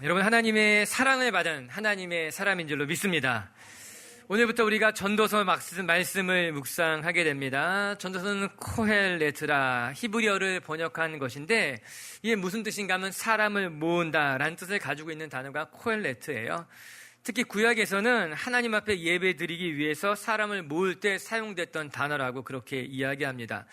여러분, 하나님의 사랑을 받은 하나님의 사람인 줄로 믿습니다. 오늘부터 우리가 전도서 말씀을 묵상하게 됩니다. 전도서는 코헬레트라 히브리어를 번역한 것인데 이게 무슨 뜻인가 하면 사람을 모은다라는 뜻을 가지고 있는 단어가 코헬레트예요. 특히 구약에서는 하나님 앞에 예배 드리기 위해서 사람을 모을 때 사용됐던 단어라고 그렇게 이야기합니다.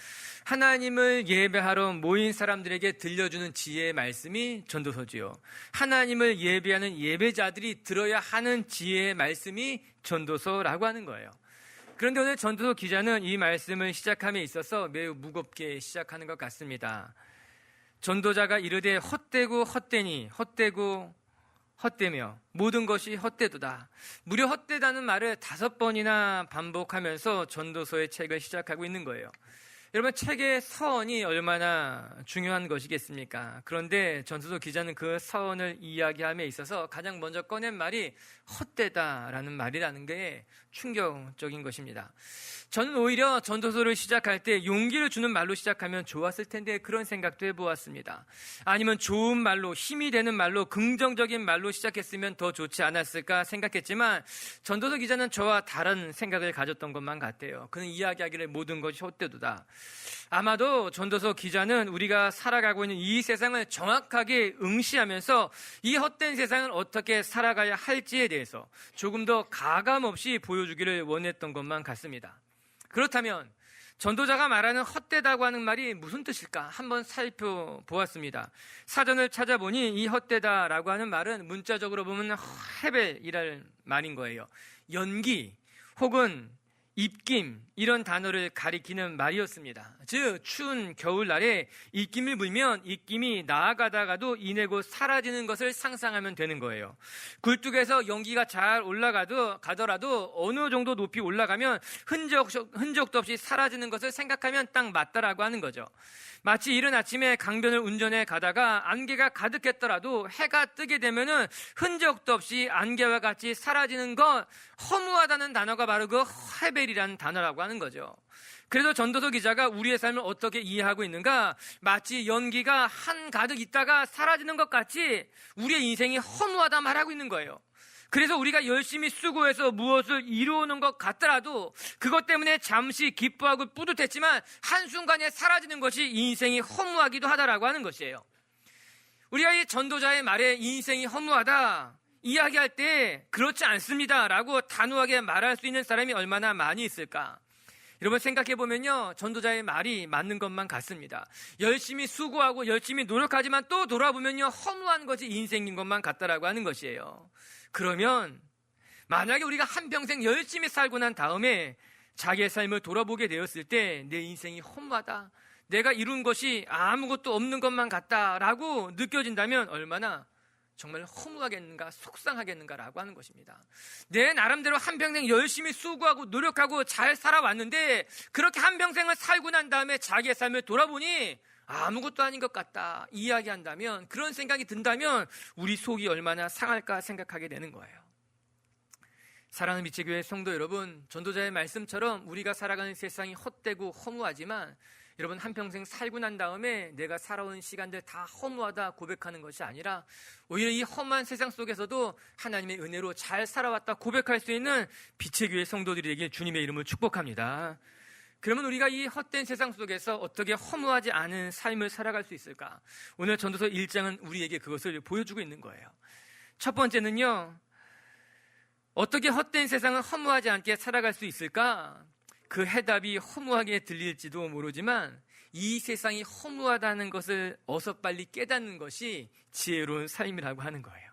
하나님을 예배하러 모인 사람들에게 들려주는 지혜의 말씀이 전도서지요. 하나님을 예배하는 예배자들이 들어야 하는 지혜의 말씀이 전도서라고 하는 거예요. 그런데 오늘 전도서 기자는 이 말씀을 시작함에 있어서 매우 무겁게 시작하는 것 같습니다. 전도자가 이르되 헛되고 헛되니 헛되고 헛되며 모든 것이 헛되도다. 무려 헛되다는 말을 5번이나 반복하면서 전도서의 책을 시작하고 있는 거예요. 여러분, 책의 서원이 얼마나 중요한 것이겠습니까? 그런데 전도서 기자는 그 서원을 이야기함에 있어서 가장 먼저 꺼낸 말이 헛되다라는 말이라는 게 충격적인 것입니다. 저는 오히려 전도서를 시작할 때 용기를 주는 말로 시작하면 좋았을 텐데 그런 생각도 해보았습니다. 아니면 좋은 말로, 힘이 되는 말로, 긍정적인 말로 시작했으면 더 좋지 않았을까 생각했지만 전도서 기자는 저와 다른 생각을 가졌던 것만 같아요. 그는 이야기하기를 모든 것이 헛되도다. 아마도 전도서 기자는 우리가 살아가고 있는 이 세상을 정확하게 응시하면서 이 헛된 세상을 어떻게 살아가야 할지에 대해서 조금 더 가감없이 보여주기를 원했던 것만 같습니다. 그렇다면 전도자가 말하는 헛되다고 하는 말이 무슨 뜻일까 한번 살펴보았습니다. 사전을 찾아보니 이 헛되다라고 하는 말은 문자적으로 보면 헤벨이라는 말인 거예요. 연기 혹은 입김, 이런 단어를 가리키는 말이었습니다. 즉 추운 겨울날에 입김을 불면 입김이 나아가다가도 이내 곧 사라지는 것을 상상하면 되는 거예요. 굴뚝에서 연기가 잘 가더라도 어느 정도 높이 올라가면 흔적도 없이 사라지는 것을 생각하면 딱 맞다라고 하는 거죠. 마치 이른 아침에 강변을 운전해 가다가 안개가 가득했더라도 해가 뜨게 되면은 흔적도 없이 안개와 같이 사라지는 것, 허무하다는 단어가 바로 그 헤벨이라는 단어라고 하는 거죠. 그래서 전도서 기자가 우리의 삶을 어떻게 이해하고 있는가? 마치 연기가 한가득 있다가 사라지는 것 같이 우리의 인생이 허무하다 말하고 있는 거예요. 그래서 우리가 열심히 수고해서 무엇을 이루어오는 것 같더라도 그것 때문에 잠시 기뻐하고 뿌듯했지만 한순간에 사라지는 것이 인생이 허무하기도 하다라고 하는 것이에요. 우리가 이 전도자의 말에 인생이 허무하다 이야기할 때 그렇지 않습니다 라고 단호하게 말할 수 있는 사람이 얼마나 많이 있을까? 여러분 생각해보면요, 전도자의 말이 맞는 것만 같습니다. 열심히 수고하고 열심히 노력하지만 또 돌아보면요, 허무한 것이 인생인 것만 같다라고 하는 것이에요. 그러면 만약에 우리가 한평생 열심히 살고 난 다음에 자기의 삶을 돌아보게 되었을 때 내 인생이 허무하다, 내가 이룬 것이 아무것도 없는 것만 같다라고 느껴진다면 얼마나 정말 허무하겠는가, 속상하겠는가라고 하는 것입니다. 내 나름대로 한평생 열심히 수고하고 노력하고 잘 살아왔는데 그렇게 한평생을 살고 난 다음에 자기의 삶을 돌아보니 아무것도 아닌 것 같다 이야기한다면, 그런 생각이 든다면 우리 속이 얼마나 상할까 생각하게 되는 거예요. 사랑하는 미치교회 성도 여러분, 전도자의 말씀처럼 우리가 살아가는 세상이 헛되고 허무하지만 여러분 한평생 살고 난 다음에 내가 살아온 시간들 다 허무하다 고백하는 것이 아니라 오히려 이 험한 세상 속에서도 하나님의 은혜로 잘 살아왔다 고백할 수 있는 빛의 교회 성도들이 되길 주님의 이름을 축복합니다. 그러면 우리가 이 헛된 세상 속에서 어떻게 허무하지 않은 삶을 살아갈 수 있을까? 오늘 전도서 1장은 우리에게 그것을 보여주고 있는 거예요. 첫 번째는요, 어떻게 헛된 세상을 허무하지 않게 살아갈 수 있을까? 그 해답이 허무하게 들릴지도 모르지만 이 세상이 허무하다는 것을 어서 빨리 깨닫는 것이 지혜로운 삶이라고 하는 거예요.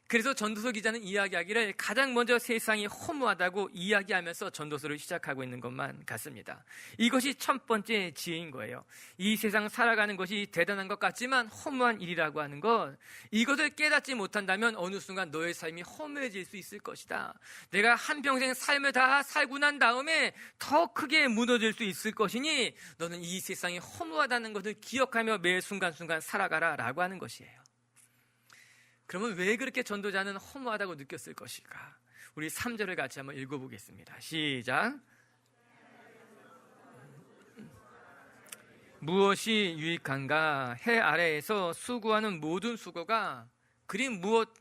그래서 전도서 기자는 이야기하기를 가장 먼저 세상이 허무하다고 이야기하면서 전도서를 시작하고 있는 것만 같습니다. 이것이 첫 번째 지혜인 거예요. 이 세상 살아가는 것이 대단한 것 같지만 허무한 일이라고 하는 것, 이것을 깨닫지 못한다면 어느 순간 너의 삶이 허무해질 수 있을 것이다. 내가 한평생 삶을 다 살고 난 다음에 더 크게 무너질 수 있을 것이니 너는 이 세상이 허무하다는 것을 기억하며 매 순간순간 살아가라 라고 하는 것이에요. 그러면 왜 그렇게 전도자는 허무하다고 느꼈을 것일까? 우리 3절을 같이 한번 읽어보겠습니다. 시작. 무엇이 유익한가? 해 아래에서 수고하는 모든 수고가 그리 무엇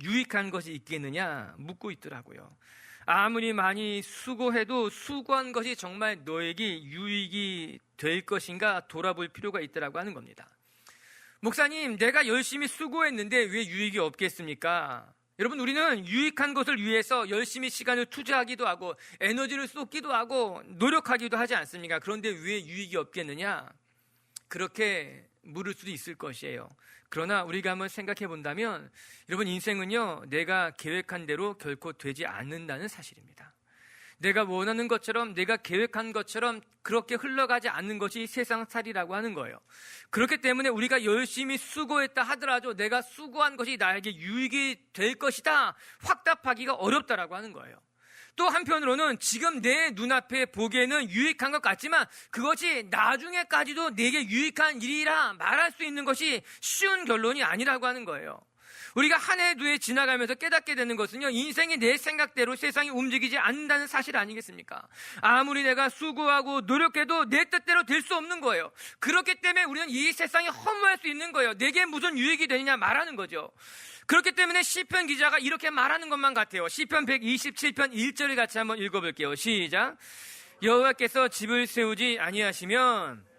유익한 것이 있겠느냐 묻고 있더라고요. 아무리 많이 수고해도 수고한 것이 정말 너에게 유익이 될 것인가 돌아볼 필요가 있더라고 하는 겁니다. 목사님, 내가 열심히 수고했는데 왜 유익이 없겠습니까? 여러분, 우리는 유익한 것을 위해서 열심히 시간을 투자하기도 하고 에너지를 쏟기도 하고 노력하기도 하지 않습니까? 그런데 왜 유익이 없겠느냐? 그렇게 물을 수도 있을 것이에요. 그러나 우리가 한번 생각해 본다면 여러분, 인생은요, 내가 계획한 대로 결코 되지 않는다는 사실입니다. 내가 원하는 것처럼, 내가 계획한 것처럼 그렇게 흘러가지 않는 것이 세상살이라고 하는 거예요. 그렇기 때문에 우리가 열심히 수고했다 하더라도 내가 수고한 것이 나에게 유익이 될 것이다 확답하기가 어렵다라고 하는 거예요. 또 한편으로는 지금 내 눈앞에 보기에는 유익한 것 같지만 그것이 나중에까지도 내게 유익한 일이라 말할 수 있는 것이 쉬운 결론이 아니라고 하는 거예요. 우리가 한 해 두 해 지나가면서 깨닫게 되는 것은요, 인생이 내 생각대로 세상이 움직이지 않는다는 사실 아니겠습니까? 아무리 내가 수고하고 노력해도 내 뜻대로 될 수 없는 거예요. 그렇기 때문에 우리는 이 세상이 허무할 수 있는 거예요. 내게 무슨 유익이 되느냐 말하는 거죠. 그렇기 때문에 시편 기자가 이렇게 말하는 것만 같아요. 시편 127편 1절을 같이 한번 읽어볼게요. 시작. 여호와께서 집을 세우지 아니하시면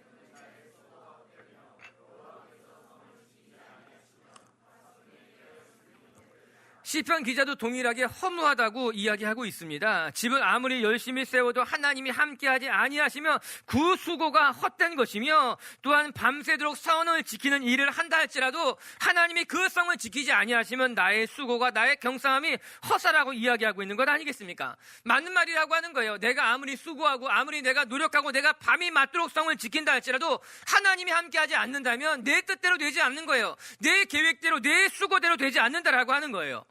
시편 기자도 동일하게 허무하다고 이야기하고 있습니다. 집을 아무리 열심히 세워도 하나님이 함께하지 아니하시면 그 수고가 헛된 것이며, 또한 밤새도록 성을 지키는 일을 한다 할지라도 하나님이 그 성을 지키지 아니하시면 나의 수고가, 나의 경상함이 허사라고 이야기하고 있는 것 아니겠습니까? 맞는 말이라고 하는 거예요. 내가 아무리 수고하고 아무리 내가 노력하고 내가 밤이 맞도록 성을 지킨다 할지라도 하나님이 함께하지 않는다면 내 뜻대로 되지 않는 거예요. 내 계획대로, 내 수고대로 되지 않는다라고 하는 거예요.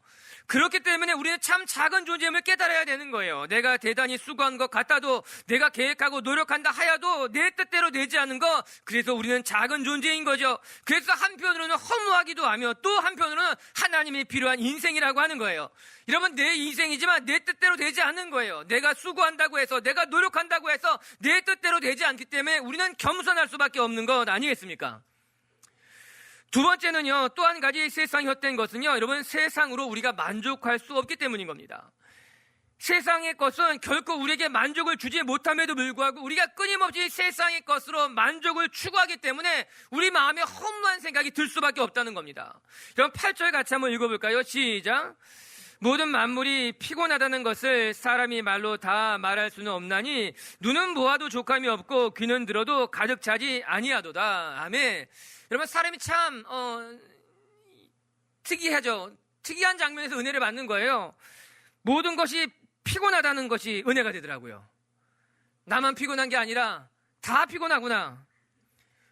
그렇기 때문에 우리는 참 작은 존재임을 깨달아야 되는 거예요. 내가 대단히 수고한 것 같아도, 내가 계획하고 노력한다 하여도 내 뜻대로 되지 않는 것, 그래서 우리는 작은 존재인 거죠. 그래서 한편으로는 허무하기도 하며 또 한편으로는 하나님이 필요한 인생이라고 하는 거예요. 여러분, 내 인생이지만 내 뜻대로 되지 않는 거예요. 내가 수고한다고 해서, 내가 노력한다고 해서 내 뜻대로 되지 않기 때문에 우리는 겸손할 수밖에 없는 것 아니겠습니까? 두 번째는요, 또 한 가지 세상이 헛된 것은요, 여러분, 세상으로 우리가 만족할 수 없기 때문인 겁니다. 세상의 것은 결코 우리에게 만족을 주지 못함에도 불구하고 우리가 끊임없이 세상의 것으로 만족을 추구하기 때문에 우리 마음에 허무한 생각이 들 수밖에 없다는 겁니다. 그럼 8절 같이 한번 읽어볼까요? 시작. 모든 만물이 피곤하다는 것을 사람이 말로 다 말할 수는 없나니 눈은 보아도 족함이 없고 귀는 들어도 가득 차지 아니하도다. 아멘. 여러분, 사람이 참 특이하죠. 특이한 장면에서 은혜를 받는 거예요. 모든 것이 피곤하다는 것이 은혜가 되더라고요. 나만 피곤한 게 아니라 다 피곤하구나.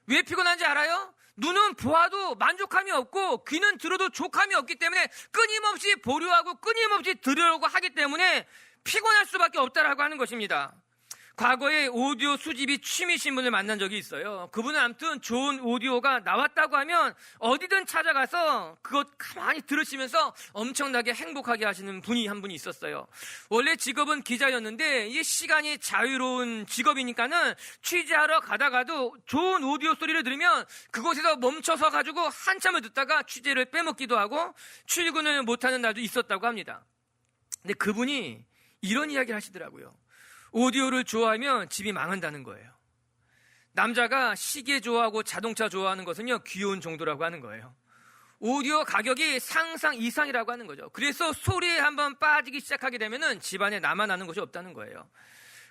왜 피곤한지 알아요? 눈은 보아도 만족함이 없고 귀는 들어도 족함이 없기 때문에 끊임없이 보려하고 끊임없이 들으려고 하기 때문에 피곤할 수밖에 없다라고 하는 것입니다. 과거에 오디오 수집이 취미신 분을 만난 적이 있어요. 그분은 아무튼 좋은 오디오가 나왔다고 하면 어디든 찾아가서 그것 가만히 들으시면서 엄청나게 행복하게 하시는 분이 한 분이 있었어요. 원래 직업은 기자였는데 이 시간이 자유로운 직업이니까는 취재하러 가다가도 좋은 오디오 소리를 들으면 그곳에서 멈춰서 가지고 한참을 듣다가 취재를 빼먹기도 하고 출근을 못하는 날도 있었다고 합니다. 근데 그분이 이런 이야기를 하시더라고요. 오디오를 좋아하면 집이 망한다는 거예요. 남자가 시계 좋아하고 자동차 좋아하는 것은요, 귀여운 정도라고 하는 거예요. 오디오 가격이 상상 이상이라고 하는 거죠. 그래서 소리에 한번 빠지기 시작하게 되면은 집안에 나만 아는 것이 없다는 거예요.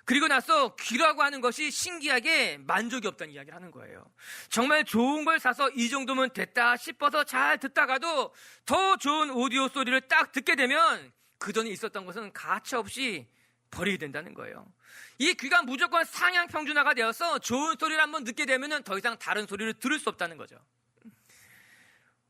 그리고 나서 귀라고 하는 것이 신기하게 만족이 없다는 이야기를 하는 거예요. 정말 좋은 걸 사서 이 정도면 됐다 싶어서 잘 듣다가도 더 좋은 오디오 소리를 딱 듣게 되면 그 전에 있었던 것은 가차없이 버리게 된다는 거예요. 이 귀가 무조건 상향 평준화가 되어서 좋은 소리를 한번 듣게 되면 더 이상 다른 소리를 들을 수 없다는 거죠.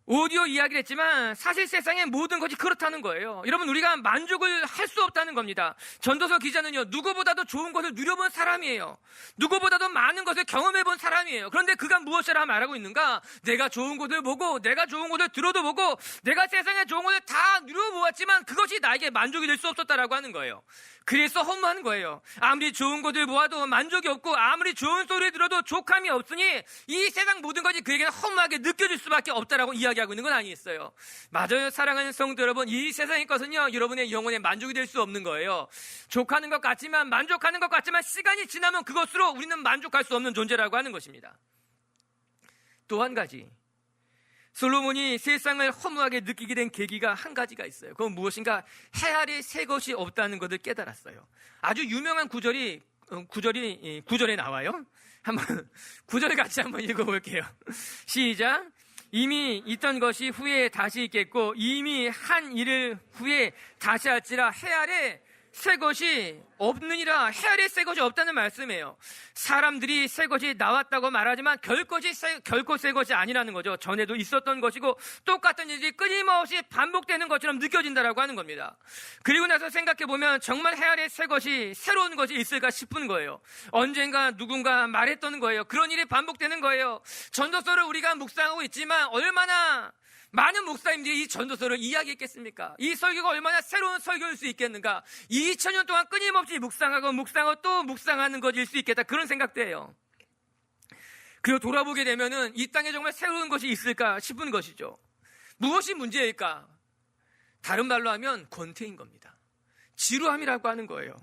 오디오 이야기를 했지만 사실 세상의 모든 것이 그렇다는 거예요. 여러분, 우리가 만족을 할 수 없다는 겁니다. 전도서 기자는요, 누구보다도 좋은 것을 누려본 사람이에요. 누구보다도 많은 것을 경험해본 사람이에요. 그런데 그가 무엇이라 말하고 있는가? 내가 좋은 것을 보고, 내가 좋은 것을 들어도 보고, 내가 세상에 좋은 것을 다 누려보았지만 그것이 나에게 만족이 될 수 없었다라고 하는 거예요. 그래서 허무한 거예요. 아무리 좋은 것을 모아도 만족이 없고 아무리 좋은 소리 들어도 족함이 없으니 이 세상 모든 것이 그에게는 허무하게 느껴질 수밖에 없다라고 이야기하고 있는 건 아니겠어요. 맞아요. 사랑하는 성도 여러분, 이 세상의 것은요, 여러분의 영혼에 만족이 될 수 없는 거예요. 족하는 것 같지만, 만족하는 것 같지만 시간이 지나면 그것으로 우리는 만족할 수 없는 존재라고 하는 것입니다. 또 한 가지, 솔로몬이 세상을 허무하게 느끼게 된 계기가 한 가지가 있어요. 그건 무엇인가? 해 아래 새 것이 없다는 것을 깨달았어요. 아주 유명한 구절에 나와요. 한번 구절 같이 한번 읽어볼게요. 시작. 이미 있던 것이 후에 다시 있겠고 이미 한 일을 후에 다시 할지라 해 아래 새 것이 없느니라. 해 아래 새 것이 없다는 말씀이에요. 사람들이 새 것이 나왔다고 말하지만 결코 새 것이 아니라는 거죠. 전에도 있었던 것이고 똑같은 일이 끊임없이 반복되는 것처럼 느껴진다라고 하는 겁니다. 그리고 나서 생각해보면 정말 해 아래 새 것이, 새로운 것이 있을까 싶은 거예요. 언젠가 누군가 말했던 거예요. 그런 일이 반복되는 거예요. 전도서를 우리가 묵상하고 있지만 얼마나 많은 목사님들이 이 전도서를 이야기했겠습니까? 이 설교가 얼마나 새로운 설교일 수 있겠는가? 2000년 동안 끊임없이 묵상하고 또 묵상하는 것일 수 있겠다. 그런 생각도 해요. 그리고 돌아보게 되면은 이 땅에 정말 새로운 것이 있을까 싶은 것이죠. 무엇이 문제일까? 다른 말로 하면 권태인 겁니다. 지루함이라고 하는 거예요.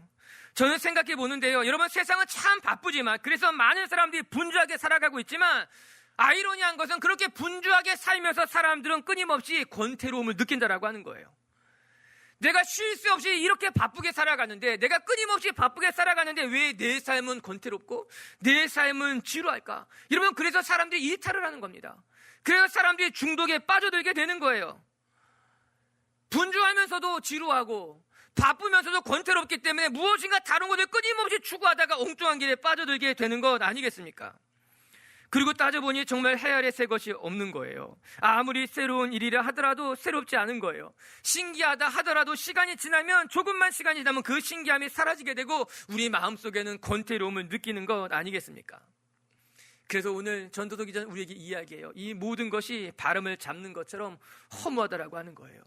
저는 생각해 보는데요. 여러분, 세상은 참 바쁘지만, 그래서 많은 사람들이 분주하게 살아가고 있지만 아이러니한 것은 그렇게 분주하게 살면서 사람들은 끊임없이 권태로움을 느낀다라고 하는 거예요. 내가 쉴 수 없이 이렇게 바쁘게 살아가는데, 내가 끊임없이 바쁘게 살아가는데 왜 내 삶은 권태롭고 내 삶은 지루할까? 여러분, 그래서 사람들이 이탈을 하는 겁니다. 그래서 사람들이 중독에 빠져들게 되는 거예요. 분주하면서도 지루하고 바쁘면서도 권태롭기 때문에 무엇인가 다른 것을 끊임없이 추구하다가 엉뚱한 길에 빠져들게 되는 것 아니겠습니까? 그리고 따져보니 정말 해 아래 새 것이 없는 거예요. 아무리 새로운 일이라 하더라도 새롭지 않은 거예요. 신기하다 하더라도 시간이 지나면, 조금만 시간이 지나면 그 신기함이 사라지게 되고 우리 마음속에는 권태로움을 느끼는 것 아니겠습니까? 그래서 오늘 전도서 기자는 우리에게 이야기해요. 이 모든 것이 발음을 잡는 것처럼 허무하다라고 하는 거예요.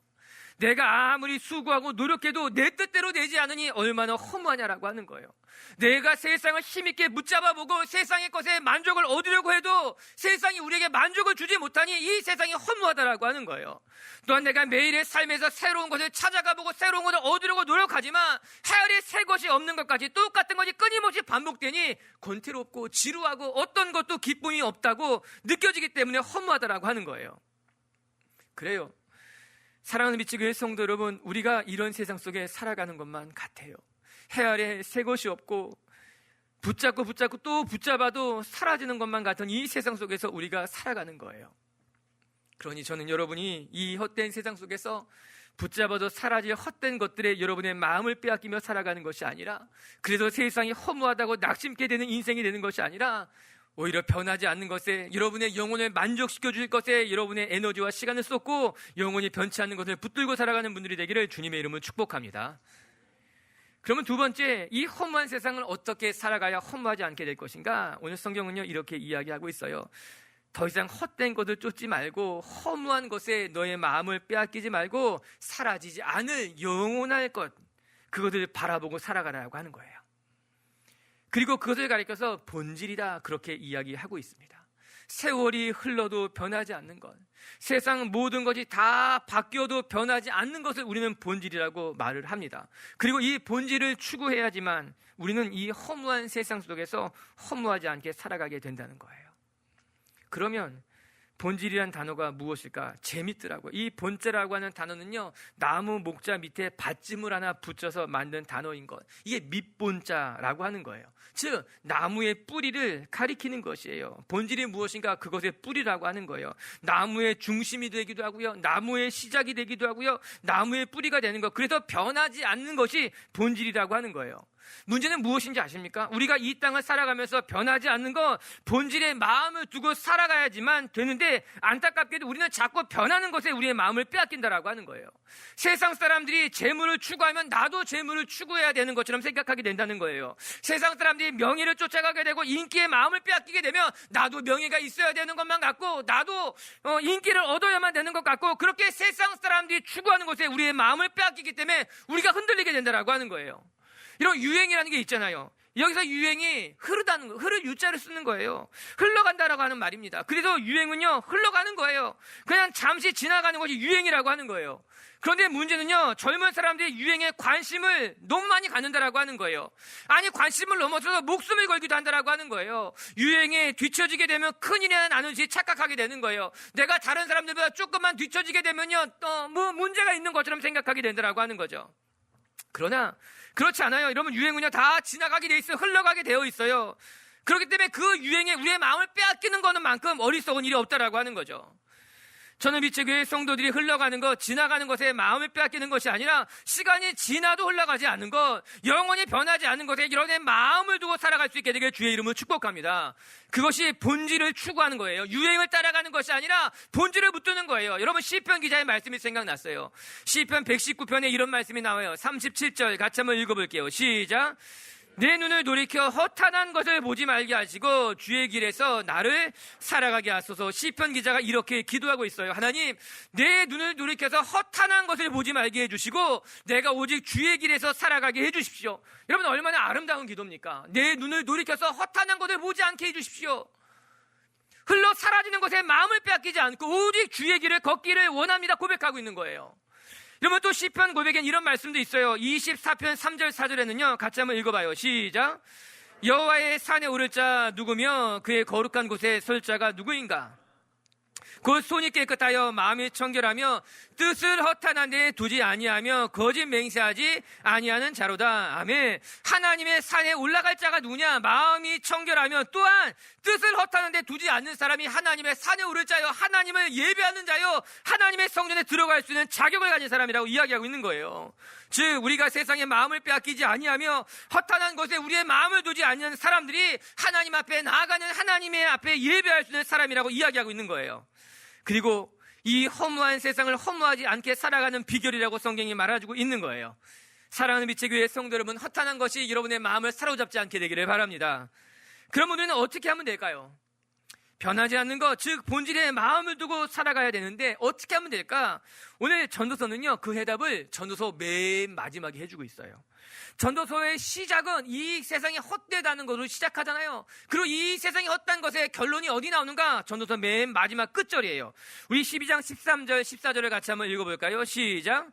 내가 아무리 수고하고 노력해도 내 뜻대로 되지 않으니 얼마나 허무하냐라고 하는 거예요. 내가 세상을 힘있게 붙잡아보고 세상의 것에 만족을 얻으려고 해도 세상이 우리에게 만족을 주지 못하니 이 세상이 허무하다라고 하는 거예요. 또한 내가 매일의 삶에서 새로운 것을 찾아가보고 새로운 것을 얻으려고 노력하지만 해 아래 새 것이 없는 것까지 똑같은 것이 끊임없이 반복되니 권태롭고 지루하고 어떤 것도 기쁨이 없다고 느껴지기 때문에 허무하다라고 하는 거예요. 그래요. 사랑하는 미치교회 성도 여러분, 우리가 이런 세상 속에 살아가는 것만 같아요. 해 아래 새 것이 없고 붙잡고 또 붙잡아도 사라지는 것만 같은 이 세상 속에서 우리가 살아가는 거예요. 그러니 저는 여러분이 이 헛된 세상 속에서 붙잡아도 사라질 헛된 것들에 여러분의 마음을 빼앗기며 살아가는 것이 아니라, 그래서 세상이 허무하다고 낙심케 되는 인생이 되는 것이 아니라 오히려 변하지 않는 것에, 여러분의 영혼을 만족시켜 줄 것에 여러분의 에너지와 시간을 쏟고 영혼이 변치 않는 것을 붙들고 살아가는 분들이 되기를 주님의 이름으로 축복합니다. 그러면 두 번째, 이 허무한 세상을 어떻게 살아가야 허무하지 않게 될 것인가? 오늘 성경은요 이렇게 이야기하고 있어요. 더 이상 헛된 것을 쫓지 말고 허무한 것에 너의 마음을 빼앗기지 말고 사라지지 않을 영원할 것, 그것을 바라보고 살아가라고 하는 거예요. 그리고 그것을 가리켜서 본질이다, 그렇게 이야기하고 있습니다. 세월이 흘러도 변하지 않는 것, 세상 모든 것이 다 바뀌어도 변하지 않는 것을 우리는 본질이라고 말을 합니다. 그리고 이 본질을 추구해야지만 우리는 이 허무한 세상 속에서 허무하지 않게 살아가게 된다는 거예요. 그러면 본질이란 단어가 무엇일까? 재밌더라고요. 이 본자라고 하는 단어는요, 나무 목자 밑에 받침을 하나 붙여서 만든 단어인 것, 이게 밑본자라고 하는 거예요. 즉 나무의 뿌리를 가리키는 것이에요. 본질이 무엇인가? 그것의 뿌리라고 하는 거예요. 나무의 중심이 되기도 하고요, 나무의 시작이 되기도 하고요, 나무의 뿌리가 되는 것, 그래서 변하지 않는 것이 본질이라고 하는 거예요. 문제는 무엇인지 아십니까? 우리가 이 땅을 살아가면서 변하지 않는 것, 본질의 마음을 두고 살아가야지만 되는데, 안타깝게도 우리는 자꾸 변하는 것에 우리의 마음을 빼앗긴다라고 하는 거예요. 세상 사람들이 재물을 추구하면 나도 재물을 추구해야 되는 것처럼 생각하게 된다는 거예요. 세상 사람들이 명예를 쫓아가게 되고 인기의 마음을 빼앗기게 되면 나도 명예가 있어야 되는 것만 같고 나도 인기를 얻어야만 되는 것 같고, 그렇게 세상 사람들이 추구하는 것에 우리의 마음을 빼앗기기 때문에 우리가 흔들리게 된다라고 하는 거예요. 이런 유행이라는 게 있잖아요. 여기서 유행이 흐르다는 거, 흐를 유자를 쓰는 거예요. 흘러간다라고 하는 말입니다. 그래서 유행은요, 흘러가는 거예요. 그냥 잠시 지나가는 것이 유행이라고 하는 거예요. 그런데 문제는요, 젊은 사람들이 유행에 관심을 너무 많이 갖는다라고 하는 거예요. 아니, 관심을 넘어서서 목숨을 걸기도 한다라고 하는 거예요. 유행에 뒤처지게 되면 큰일이 나는지 착각하게 되는 거예요. 내가 다른 사람들보다 조금만 뒤처지게 되면요, 뭐 문제가 있는 것처럼 생각하게 된다라고 하는 거죠. 그러나 그렇지 않아요. 여러분, 유행은요 다 지나가게 돼 있어요. 흘러가게 되어 있어요. 그렇기 때문에 그 유행에 우리의 마음을 빼앗기는 거는 만큼 어리석은 일이 없다라고 하는 거죠. 저는 미처 교회 성도들이 흘러가는 것, 지나가는 것에 마음을 빼앗기는 것이 아니라 시간이 지나도 흘러가지 않는 것, 영원히 변하지 않는 것에 여러분의 마음을 두고 살아갈 수 있게 되길 주의 이름으로 축복합니다. 그것이 본질을 추구하는 거예요. 유행을 따라가는 것이 아니라 본질을 붙드는 거예요. 여러분, 시편 기자의 말씀이 생각났어요. 시편 119편에 이런 말씀이 나와요. 37절 같이 한번 읽어볼게요. 시작. 내 눈을 돌이켜 허탄한 것을 보지 말게 하시고 주의 길에서 나를 살아가게 하소서. 시편 기자가 이렇게 기도하고 있어요. 하나님, 내 눈을 돌이켜서 허탄한 것을 보지 말게 해주시고 내가 오직 주의 길에서 살아가게 해주십시오. 여러분, 얼마나 아름다운 기도입니까? 내 눈을 돌이켜서 허탄한 것을 보지 않게 해주십시오. 흘러 사라지는 것에 마음을 빼앗기지 않고 오직 주의 길을 걷기를 원합니다 고백하고 있는 거예요. 여러분, 또 시편 고백엔 이런 말씀도 있어요. 24편 3절 4절에는요 같이 한번 읽어봐요. 시작. 여호와의 산에 오를 자 누구며 그의 거룩한 곳에 설 자가 누구인가? 곧 손이 깨끗하여 마음이 청결하며 뜻을 허탄한 데에 두지 아니하며 거짓 맹세하지 아니하는 자로다. 아멘. 하나님의 산에 올라갈 자가 누구냐? 마음이 청결하며 또한 뜻을 허탄한 데 두지 않는 사람이 하나님의 산에 오를 자요, 하나님을 예배하는 자요, 하나님의 성전에 들어갈 수 있는 자격을 가진 사람이라고 이야기하고 있는 거예요. 즉, 우리가 세상에 마음을 빼앗기지 아니하며 허탄한 것에 우리의 마음을 두지 않는 사람들이 하나님 앞에 나아가는, 하나님의 앞에 예배할 수 있는 사람이라고 이야기하고 있는 거예요. 그리고 이 허무한 세상을 허무하지 않게 살아가는 비결이라고 성경이 말해주고 있는 거예요. 사랑하는 빛의 교회 성도 여러분, 허탄한 것이 여러분의 마음을 사로잡지 않게 되기를 바랍니다. 그럼 우리는 어떻게 하면 될까요? 변하지 않는 것, 즉 본질에 마음을 두고 살아가야 되는데 어떻게 하면 될까? 오늘 전도서는요 그 해답을 전도서 맨 마지막에 해주고 있어요. 전도서의 시작은 이 세상이 헛되다는 것으로 시작하잖아요. 그리고 이 세상이 헛된 것의 결론이 어디 나오는가? 전도서 맨 마지막 끝절이에요. 우리 12장 13절 14절을 같이 한번 읽어볼까요? 시작.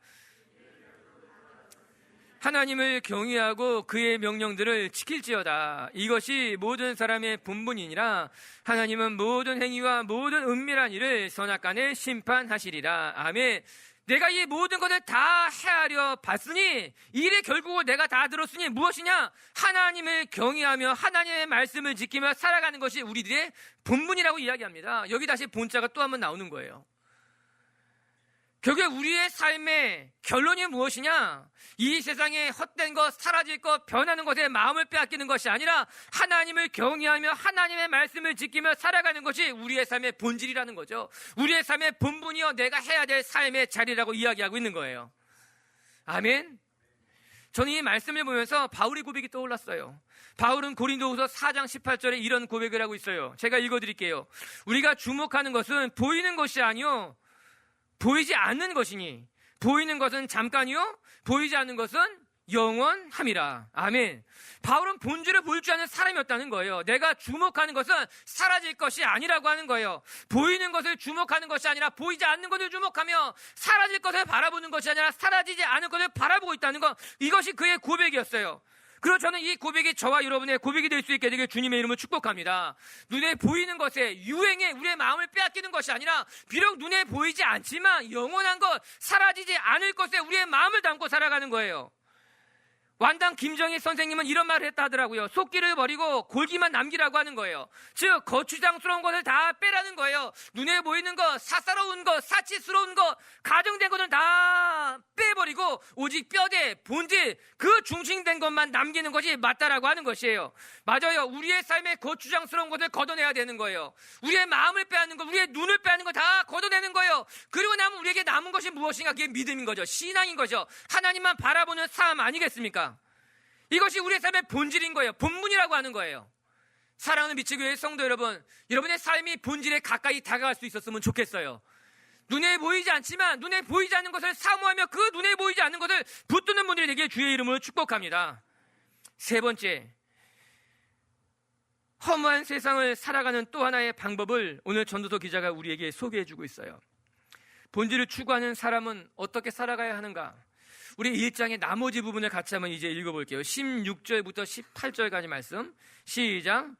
하나님을 경외하고 그의 명령들을 지킬지어다. 이것이 모든 사람의 본분이니라. 하나님은 모든 행위와 모든 은밀한 일을 선악간에 심판하시리라. 아멘. 내가 이 모든 것을 다 헤아려 봤으니 일의 결국을 내가 다 들었으니 무엇이냐? 하나님을 경외하며 하나님의 말씀을 지키며 살아가는 것이 우리들의 본분이라고 이야기합니다. 여기 다시 본자가 또 한 번 나오는 거예요. 결국에 우리의 삶의 결론이 무엇이냐? 이 세상에 헛된 것, 사라질 것, 변하는 것에 마음을 빼앗기는 것이 아니라 하나님을 경외하며 하나님의 말씀을 지키며 살아가는 것이 우리의 삶의 본질이라는 거죠. 우리의 삶의 본분이요, 내가 해야 될 삶의 자리라고 이야기하고 있는 거예요. 아멘. 저는 이 말씀을 보면서 바울의 고백이 떠올랐어요. 바울은 고린도후서 4장 18절에 이런 고백을 하고 있어요. 제가 읽어드릴게요. 우리가 주목하는 것은 보이는 것이 아니요 보이지 않는 것이니 보이는 것은 잠깐이요 보이지 않는 것은 영원함이라. 아멘. 바울은 본질을 보일 줄 아는 사람이었다는 거예요. 내가 주목하는 것은 사라질 것이 아니라고 하는 거예요. 보이는 것을 주목하는 것이 아니라 보이지 않는 것을 주목하며 사라질 것을 바라보는 것이 아니라 사라지지 않을 것을 바라보고 있다는 것, 이것이 그의 고백이었어요. 그리고 저는 이 고백이 저와 여러분의 고백이 될 수 있게 되길 주님의 이름으로 축복합니다. 눈에 보이는 것에, 유행에 우리의 마음을 빼앗기는 것이 아니라 비록 눈에 보이지 않지만 영원한 것, 사라지지 않을 것에 우리의 마음을 담고 살아가는 거예요. 완당 김정희 선생님은 이런 말을 했다 하더라고요. 속기를 버리고 골기만 남기라고 하는 거예요. 즉 거추장스러운 것을 다 빼라는 거예요. 눈에 보이는 것, 사사로운 것, 사치스러운 것, 가정된 것을 다 빼버리고 오직 뼈대, 본질, 그 중심된 것만 남기는 것이 맞다라고 하는 것이에요. 맞아요. 우리의 삶에 거추장스러운 것을 걷어내야 되는 거예요. 우리의 마음을 빼앗는 것, 우리의 눈을 빼앗는 것 다 걷어내는 거예요. 그리고 나면 우리에게 남은 것이 무엇인가? 그게 믿음인 거죠. 신앙인 거죠. 하나님만 바라보는 삶 아니겠습니까? 이것이 우리의 삶의 본질인 거예요. 본분이라고 하는 거예요. 사랑하는 빛의 교회 성도 여러분, 여러분의 삶이 본질에 가까이 다가갈 수 있었으면 좋겠어요. 눈에 보이지 않지만 눈에 보이지 않는 것을 사모하며 그 눈에 보이지 않는 것을 붙드는 분들이 되게 주의 이름으로 축복합니다. 세 번째, 허무한 세상을 살아가는 또 하나의 방법을 오늘 전도서 기자가 우리에게 소개해주고 있어요. 본질을 추구하는 사람은 어떻게 살아가야 하는가? 우리 1장의 나머지 부분을 같이 한번 이제 읽어볼게요. 16절부터 18절까지 말씀. 시작.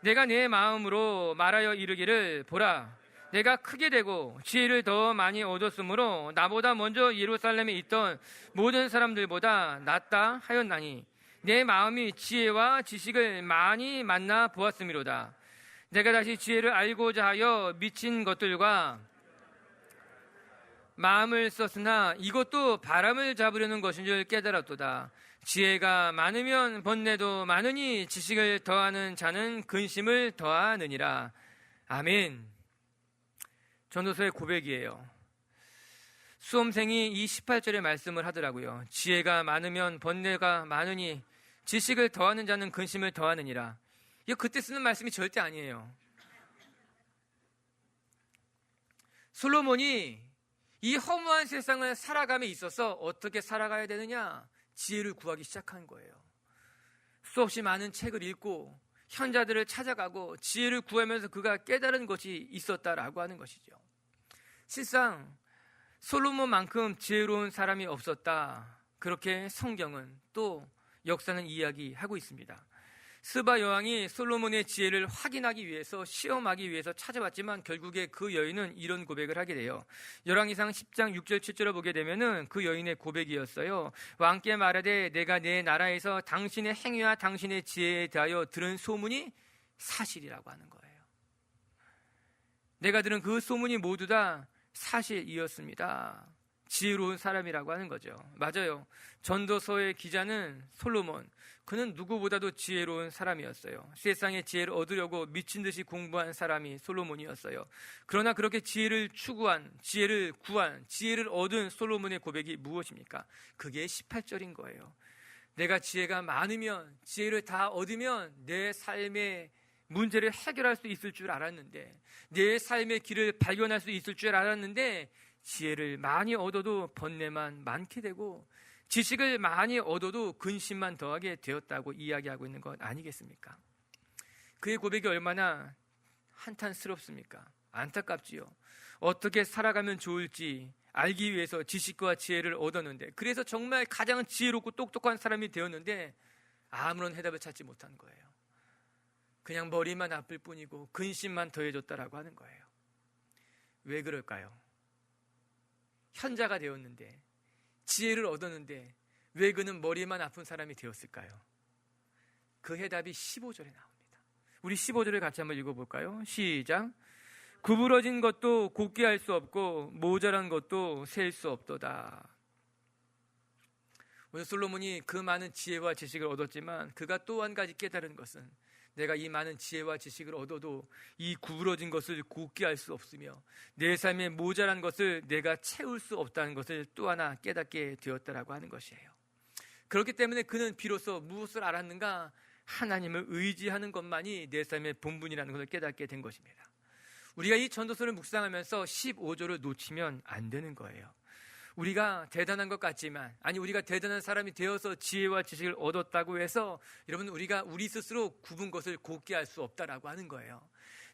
내가 내 마음으로 말하여 이르기를 보라, 내가 크게 되고 지혜를 더 많이 얻었으므로 나보다 먼저 예루살렘에 있던 모든 사람들보다 낫다 하였나니 내 마음이 지혜와 지식을 많이 만나 보았음이로다. 내가 다시 지혜를 알고자 하여 미친 것들과 마음을 썼으나 이것도 바람을 잡으려는 것인 줄 깨달았도다. 지혜가 많으면 번뇌도 많으니 지식을 더하는 자는 근심을 더하느니라. 아멘. 전도서의 고백이에요. 수험생이 이 18절의 말씀을 하더라고요. 지혜가 많으면 번뇌가 많으니 지식을 더하는 자는 근심을 더하느니라. 이거 그때 쓰는 말씀이 절대 아니에요. 솔로몬이 이 허무한 세상을 살아감에 있어서 어떻게 살아가야 되느냐? 지혜를 구하기 시작한 거예요. 수없이 많은 책을 읽고 현자들을 찾아가고 지혜를 구하면서 그가 깨달은 것이 있었다라고 하는 것이죠. 실상 솔로몬만큼 지혜로운 사람이 없었다. 그렇게 성경은 또 역사는 이야기하고 있습니다. 스바 여왕이 솔로몬의 지혜를 확인하기 위해서 시험하기 위해서 찾아왔지만 결국에 그 여인은 이런 고백을 하게 돼요. 열왕기상 10장 6절 7절을 보게 되면은 그 여인의 고백이었어요. 왕께 말하되 내가 내 나라에서 당신의 행위와 당신의 지혜에 대하여 들은 소문이 사실이라고 하는 거예요. 내가 들은 그 소문이 모두 다 사실이었습니다. 지혜로운 사람이라고 하는 거죠. 맞아요. 전도서의 기자는 솔로몬, 그는 누구보다도 지혜로운 사람이었어요. 세상의 지혜를 얻으려고 미친 듯이 공부한 사람이 솔로몬이었어요. 그러나 그렇게 지혜를 추구한, 지혜를 구한, 지혜를 얻은 솔로몬의 고백이 무엇입니까? 그게 18절인 거예요. 내가 지혜가 많으면, 지혜를 다 얻으면 내 삶의 문제를 해결할 수 있을 줄 알았는데, 내 삶의 길을 발견할 수 있을 줄 알았는데, 지혜를 많이 얻어도 번뇌만 많게 되고 지식을 많이 얻어도 근심만 더하게 되었다고 이야기하고 있는 것 아니겠습니까? 그의 고백이 얼마나 한탄스럽습니까? 안타깝지요. 어떻게 살아가면 좋을지 알기 위해서 지식과 지혜를 얻었는데, 그래서 정말 가장 지혜롭고 똑똑한 사람이 되었는데 아무런 해답을 찾지 못한 거예요. 그냥 머리만 아플 뿐이고 근심만 더해졌다라고 하는 거예요. 왜 그럴까요? 현자가 되었는데, 지혜를 얻었는데 왜 그는 머리만 아픈 사람이 되었을까요? 그 해답이 15절에 나옵니다. 우리 15절을 같이 한번 읽어볼까요? 시작. 구부러진 것도 곱게 할 수 없고 모자란 것도 셀 수 없도다. 오늘 솔로몬이 그 많은 지혜와 지식을 얻었지만 그가 또 한 가지 깨달은 것은, 내가 이 많은 지혜와 지식을 얻어도 이 구부러진 것을 곱게 할 수 없으며 내 삶에 모자란 것을 내가 채울 수 없다는 것을 또 하나 깨닫게 되었다라고 하는 것이에요. 그렇기 때문에 그는 비로소 무엇을 알았는가? 하나님을 의지하는 것만이 내 삶의 본분이라는 것을 깨닫게 된 것입니다. 우리가 이 전도서를 묵상하면서 15절을 놓치면 안 되는 거예요. 우리가 대단한 것 같지만, 아니 우리가 대단한 사람이 되어서 지혜와 지식을 얻었다고 해서 여러분 우리가 우리 스스로 굽은 것을 곱게 할 수 없다라고 하는 거예요.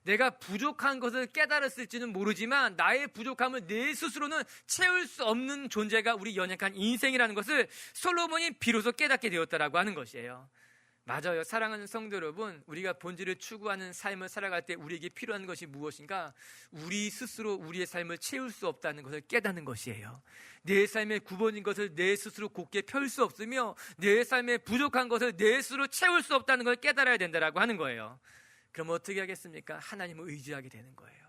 내가 부족한 것을 깨달았을지는 모르지만 나의 부족함을 내 스스로는 채울 수 없는 존재가 우리 연약한 인생이라는 것을 솔로몬이 비로소 깨닫게 되었다라고 하는 것이에요. 맞아요. 사랑하는 성도 여러분, 우리가 본질을 추구하는 삶을 살아갈 때 우리에게 필요한 것이 무엇인가? 우리 스스로 우리의 삶을 채울 수 없다는 것을 깨닫는 것이에요. 내 삶에 굽어진 것을 내 스스로 곱게 펼 수 없으며 내 삶에 부족한 것을 내 스스로 채울 수 없다는 걸 깨달아야 된다라고 하는 거예요. 그럼 어떻게 하겠습니까? 하나님을 의지하게 되는 거예요.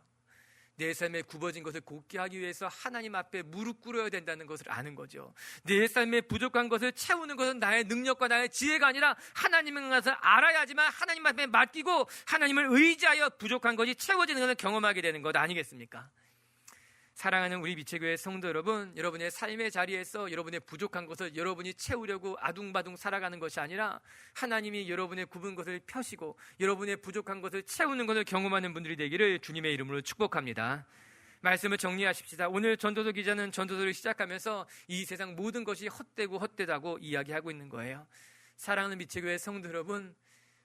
내 삶에 굽어진 것을 곱게 하기 위해서 하나님 앞에 무릎 꿇어야 된다는 것을 아는 거죠. 내 삶에 부족한 것을 채우는 것은 나의 능력과 나의 지혜가 아니라 하나님인 것을 알아야지만 하나님 앞에 맡기고 하나님을 의지하여 부족한 것이 채워지는 것을 경험하게 되는 것 아니겠습니까? 사랑하는 우리 미체교회 성도 여러분, 여러분의 삶의 자리에서 여러분의 부족한 것을 여러분이 채우려고 아둥바둥 살아가는 것이 아니라 하나님이 여러분의 굽은 것을 펴시고 여러분의 부족한 것을 채우는 것을 경험하는 분들이 되기를 주님의 이름으로 축복합니다. 말씀을 정리하십시다. 오늘 전도서 기자는 전도서를 시작하면서 이 세상 모든 것이 헛되고 헛되다고 이야기하고 있는 거예요. 사랑하는 미치교회 성도 여러분,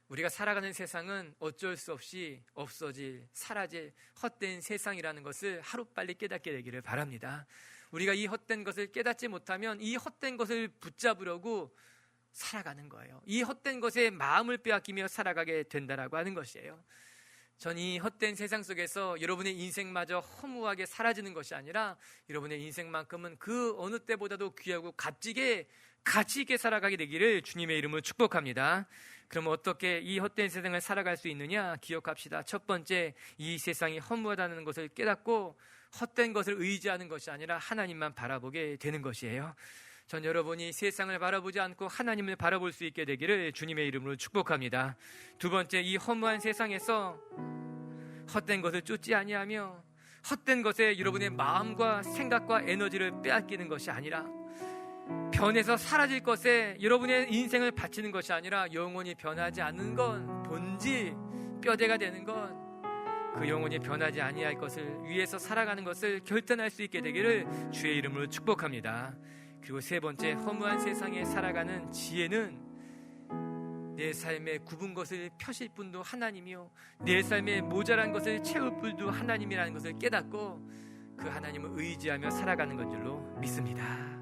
우리가 살아가는 세상은 어쩔 수 없이 없어질, 사라질 헛된 세상이라는 것을 하루빨리 깨닫게 되기를 바랍니다. 우리가 이 헛된 것을 깨닫지 못하면 이 헛된 것을 붙잡으려고 살아가는 거예요. 이 헛된 것에 마음을 빼앗기며 살아가게 된다라고 하는 것이에요. 전 이 헛된 세상 속에서 여러분의 인생마저 허무하게 사라지는 것이 아니라 여러분의 인생만큼은 그 어느 때보다도 귀하고 값지게 가치 있게 살아가게 되기를 주님의 이름으로 축복합니다. 그럼 어떻게 이 헛된 세상을 살아갈 수 있느냐? 기억합시다. 첫 번째, 이 세상이 허무하다는 것을 깨닫고 헛된 것을 의지하는 것이 아니라 하나님만 바라보게 되는 것이에요. 전 여러분이 세상을 바라보지 않고 하나님을 바라볼 수 있게 되기를 주님의 이름으로 축복합니다. 두 번째, 이 허무한 세상에서 헛된 것을 쫓지 아니하며 헛된 것에 여러분의 마음과 생각과 에너지를 빼앗기는 것이 아니라 변해서 사라질 것에 여러분의 인생을 바치는 것이 아니라 영원히 변하지 않는 건 본질, 뼈대가 되는 건 그 영원히 변하지 아니할 것을 위해서 살아가는 것을 결단할 수 있게 되기를 주의 이름으로 축복합니다. 그리고 세 번째, 허무한 세상에 살아가는 지혜는 내 삶에 굽은 것을 펴실 분도 하나님이요, 내 삶에 모자란 것을 채울 분도 하나님이라는 것을 깨닫고 그 하나님을 의지하며 살아가는 건 줄로 믿습니다.